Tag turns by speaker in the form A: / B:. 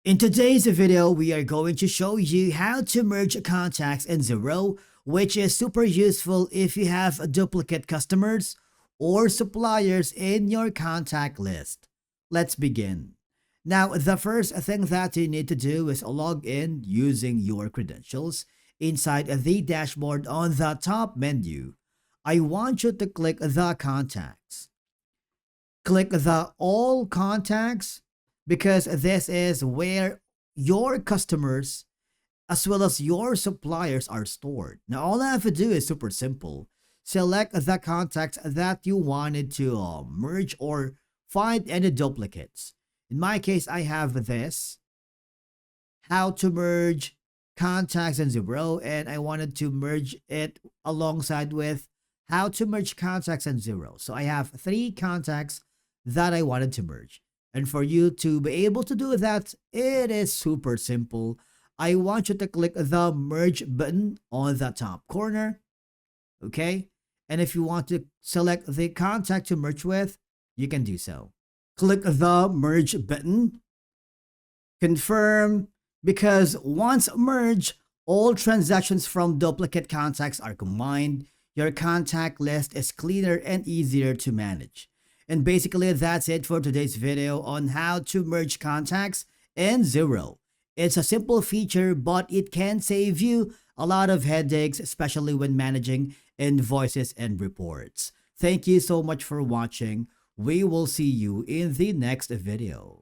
A: In today's video, we are going to show you how to merge contacts in Xero, which is super useful if you have duplicate customers or suppliers in your contact list. Let's begin. Now, the first thing that you need to do is log in using your credentials inside the dashboard on the top menu. I want you to click the contacts. Click the all contacts because this is where your customers as well as your suppliers are stored. Now, all I have to do is super simple. Select the contacts that you wanted to merge or find any duplicates. In my case, I have this, how to merge contacts in Xero, and I wanted to merge it alongside with how to merge contacts in Xero. So I have 3 contacts that I wanted to merge. And for you to be able to do that, it is super simple. I want you to click the merge button on the top corner. Okay. And if you want to select the contact to merge with, you can do so. Click the merge button. Confirm, because once merged, all transactions from duplicate contacts are combined. Your contact list is cleaner and easier to manage. And basically, that's it for today's video on how to merge contacts in Xero. It's a simple feature, but it can save you a lot of headaches, especially when managing invoices and reports. Thank you so much for watching. We will see you in the next video.